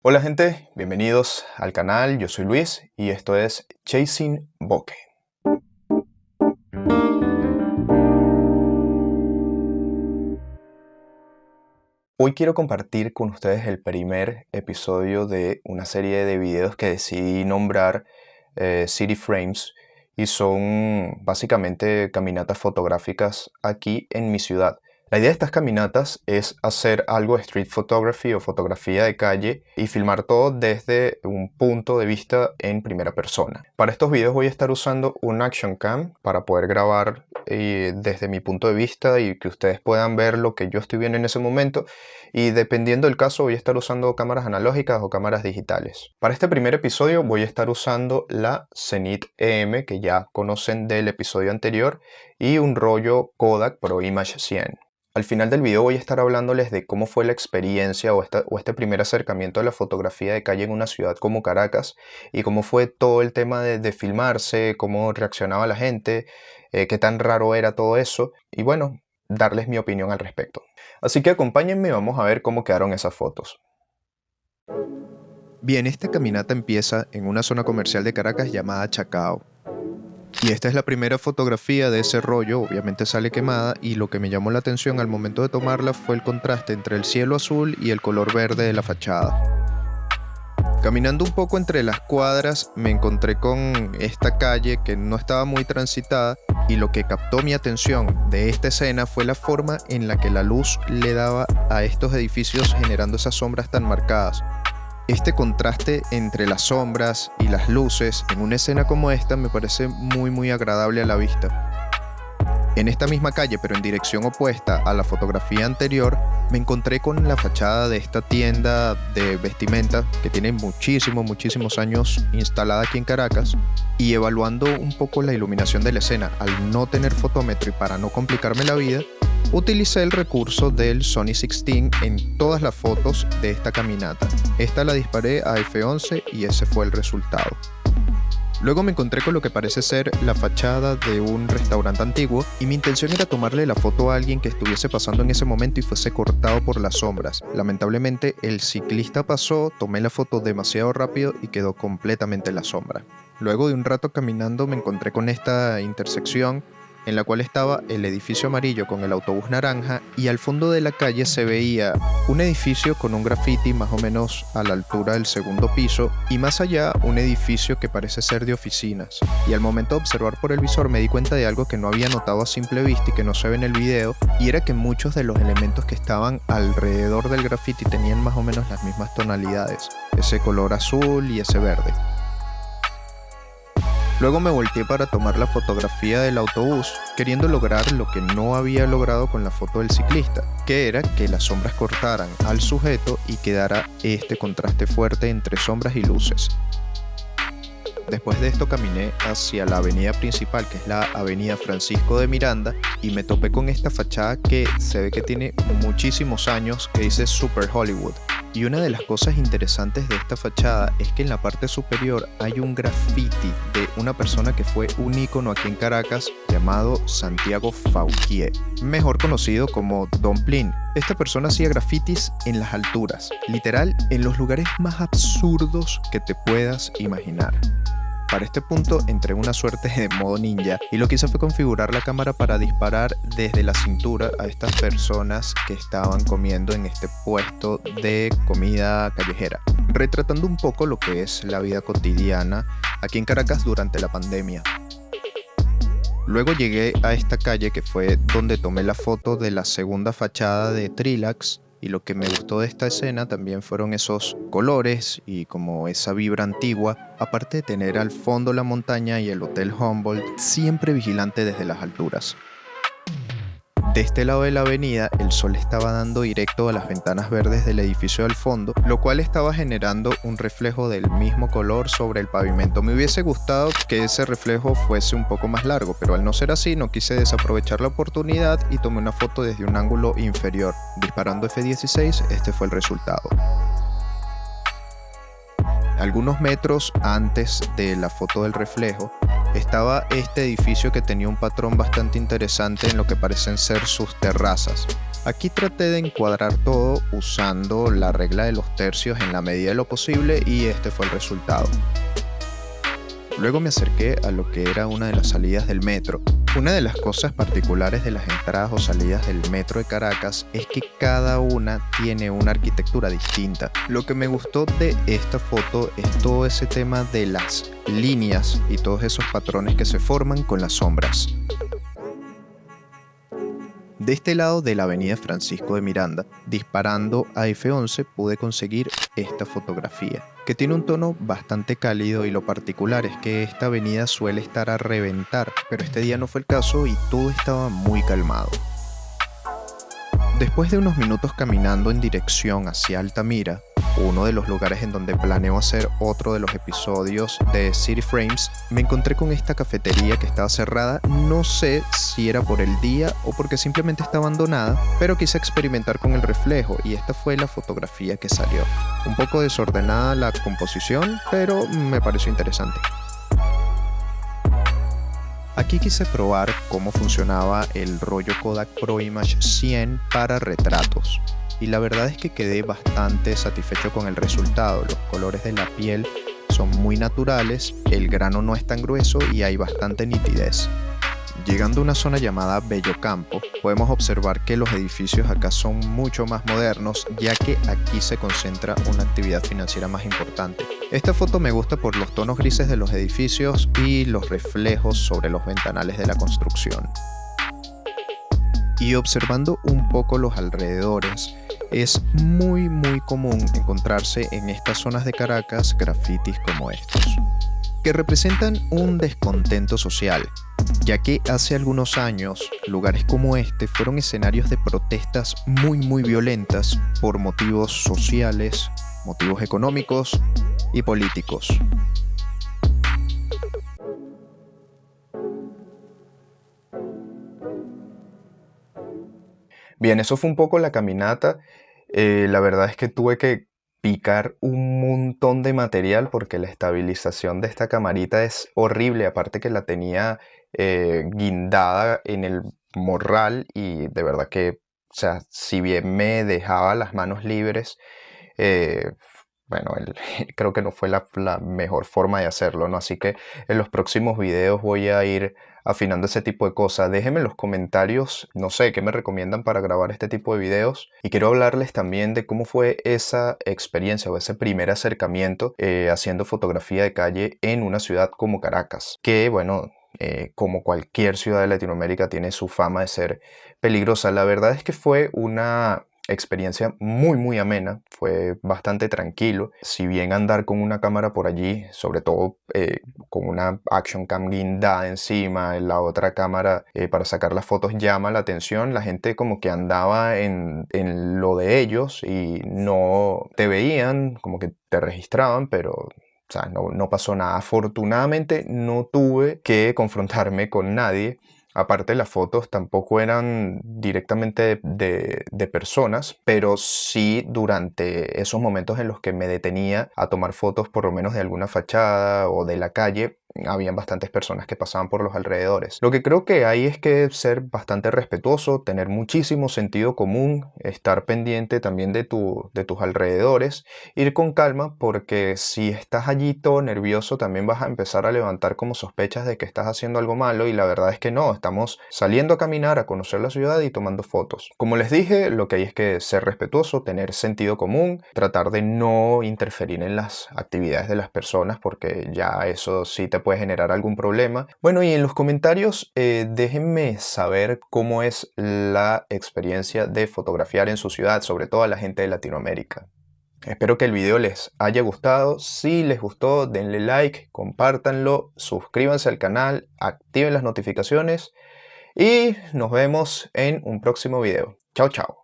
Hola gente, bienvenidos al canal, yo soy Luis y esto es Chasing Bokeh. Hoy quiero compartir con ustedes el primer episodio de una serie de videos que decidí nombrar City Frames y son básicamente caminatas fotográficas aquí en mi ciudad. La idea de estas caminatas es hacer algo de street photography o fotografía de calle y filmar todo desde un punto de vista en primera persona. Para estos videos voy a estar usando un Action Cam para poder grabar desde mi punto de vista y que ustedes puedan ver lo que yo estoy viendo en ese momento, y dependiendo del caso voy a estar usando cámaras analógicas o cámaras digitales. Para este primer episodio voy a estar usando la Zenith EM que ya conocen del episodio anterior y un rollo Kodak ProImage 100. Al final del video voy a estar hablándoles de cómo fue la experiencia o este primer acercamiento a la fotografía de calle en una ciudad como Caracas y cómo fue todo el tema de filmarse, cómo reaccionaba la gente, qué tan raro era todo eso y bueno, darles mi opinión al respecto. Así que acompáñenme y vamos a ver cómo quedaron esas fotos. Bien, esta caminata empieza en una zona comercial de Caracas llamada Chacao. Y esta es la primera fotografía de ese rollo, obviamente sale quemada, y lo que me llamó la atención al momento de tomarla fue el contraste entre el cielo azul y el color verde de la fachada. Caminando un poco entre las cuadras me encontré con esta calle que no estaba muy transitada, y lo que captó mi atención de esta escena fue la forma en la que la luz le daba a estos edificios generando esas sombras tan marcadas. Este contraste entre las sombras y las luces en una escena como esta me parece muy agradable a la vista. En esta misma calle, pero en dirección opuesta a la fotografía anterior, me encontré con la fachada de esta tienda de vestimenta que tiene muchísimos años instalada aquí en Caracas, y evaluando un poco la iluminación de la escena, al no tener fotómetro y para no complicarme la vida, utilicé el recurso del Sony 16 en todas las fotos de esta caminata. Esta la disparé a f11 y ese fue el resultado. Luego me encontré con lo que parece ser la fachada de un restaurante antiguo y mi intención era tomarle la foto a alguien que estuviese pasando en ese momento y fuese cortado por las sombras. Lamentablemente el ciclista pasó, tomé la foto demasiado rápido y quedó completamente en la sombra. Luego de un rato caminando me encontré con esta intersección en la cual estaba el edificio amarillo con el autobús naranja, y al fondo de la calle se veía un edificio con un graffiti más o menos a la altura del segundo piso, y más allá un edificio que parece ser de oficinas. Y al momento de observar por el visor me di cuenta de algo que no había notado a simple vista y que no se ve en el video, y era que muchos de los elementos que estaban alrededor del graffiti tenían más o menos las mismas tonalidades, ese color azul y ese verde. Luego me volteé para tomar la fotografía del autobús, queriendo lograr lo que no había logrado con la foto del ciclista, que era que las sombras cortaran al sujeto y quedara este contraste fuerte entre sombras y luces. Después de esto caminé hacia la avenida principal, que es la avenida Francisco de Miranda, y me topé con esta fachada que se ve que tiene muchísimos años, que dice Super Hollywood. Y una de las cosas interesantes de esta fachada es que en la parte superior hay un graffiti de una persona que fue un ícono aquí en Caracas llamado Santiago Fauquier, mejor conocido como Don Plin. Esta persona hacía grafitis en las alturas, literal en los lugares más absurdos que te puedas imaginar. Para este punto entré en una suerte de modo ninja y lo que hice fue configurar la cámara para disparar desde la cintura a estas personas que estaban comiendo en este puesto de comida callejera, retratando un poco lo que es la vida cotidiana aquí en Caracas durante la pandemia. Luego llegué a esta calle que fue donde tomé la foto de la segunda fachada de Trilax. Y lo que me gustó de esta escena también fueron esos colores y como esa vibra antigua, aparte de tener al fondo la montaña y el Hotel Humboldt siempre vigilante desde las alturas. De este lado de la avenida, el sol estaba dando directo a las ventanas verdes del edificio del fondo, lo cual estaba generando un reflejo del mismo color sobre el pavimento. Me hubiese gustado que ese reflejo fuese un poco más largo, pero al no ser así, no quise desaprovechar la oportunidad y tomé una foto desde un ángulo inferior. Disparando f16, este fue el resultado. Algunos metros antes de la foto del reflejo, estaba este edificio que tenía un patrón bastante interesante en lo que parecen ser sus terrazas. Aquí traté de encuadrar todo usando la regla de los tercios en la medida de lo posible y este fue el resultado. Luego me acerqué a lo que era una de las salidas del metro. Una de las cosas particulares de las entradas o salidas del metro de Caracas es que cada una tiene una arquitectura distinta. Lo que me gustó de esta foto es todo ese tema de las líneas y todos esos patrones que se forman con las sombras. De este lado de la avenida Francisco de Miranda, disparando a F11 pude conseguir esta fotografía, que tiene un tono bastante cálido y lo particular es que esta avenida suele estar a reventar, pero este día no fue el caso y todo estaba muy calmado. Después de unos minutos caminando en dirección hacia Altamira, uno de los lugares en donde planeo hacer otro de los episodios de City Frames, me encontré con esta cafetería que estaba cerrada. No sé si era por el día o porque simplemente está abandonada, pero quise experimentar con el reflejo y esta fue la fotografía que salió. Un poco desordenada la composición, pero me pareció interesante. Aquí quise probar cómo funcionaba el rollo Kodak ProImage 100 para retratos. Y la verdad es que quedé bastante satisfecho con el resultado. Los colores de la piel son muy naturales, el grano no es tan grueso y hay bastante nitidez. Llegando a una zona llamada Bellocampo, podemos observar que los edificios acá son mucho más modernos, ya que aquí se concentra una actividad financiera más importante. Esta foto me gusta por los tonos grises de los edificios y los reflejos sobre los ventanales de la construcción. Y observando un poco los alrededores, es muy común encontrarse en estas zonas de Caracas grafitis como estos, que representan un descontento social, ya que hace algunos años lugares como este fueron escenarios de protestas muy violentas por motivos sociales, motivos económicos y políticos. Bien, eso fue un poco la caminata. La verdad es que tuve que picar un montón de material porque la estabilización de esta camarita es horrible. Aparte que la tenía guindada en el morral y de verdad que, o sea, si bien me dejaba las manos libres, eh, bueno, creo que no fue la mejor forma de hacerlo, ¿no? Así que en los próximos videos voy a ir afinando ese tipo de cosas. Déjenme en los comentarios, no sé, qué me recomiendan para grabar este tipo de videos. Y quiero hablarles también de cómo fue esa experiencia o ese primer acercamiento haciendo fotografía de calle en una ciudad como Caracas. Que, bueno, como cualquier ciudad de Latinoamérica tiene su fama de ser peligrosa. La verdad es que fue una experiencia muy amena, fue bastante tranquilo. Si bien andar con una cámara por allí, sobre todo con una action cam guindada encima, en la otra cámara para sacar las fotos llama la atención, la gente como que andaba en lo de ellos y no te veían, como que te registraban, pero o sea, no pasó nada. Afortunadamente no tuve que confrontarme con nadie. Aparte, las fotos tampoco eran directamente de personas, pero sí durante esos momentos en los que me detenía a tomar fotos por lo menos de alguna fachada o de la calle, habían bastantes personas que pasaban por los alrededores. Lo que creo que hay es que ser bastante respetuoso, tener muchísimo sentido común, estar pendiente también de tus alrededores, ir con calma porque si estás allí todo nervioso también vas a empezar a levantar como sospechas de que estás haciendo algo malo y la verdad es que no, estamos saliendo a caminar, a conocer la ciudad y tomando fotos. Como les dije, lo que hay es que ser respetuoso, tener sentido común, tratar de no interferir en las actividades de las personas porque ya eso sí te puede generar algún problema. Bueno, y en los comentarios déjenme saber cómo es la experiencia de fotografiar en su ciudad, sobre todo a la gente de Latinoamérica. Espero que el video les haya gustado. Si les gustó, denle like, compártanlo, suscríbanse al canal, activen las notificaciones y nos vemos en un próximo video. Chao, chao.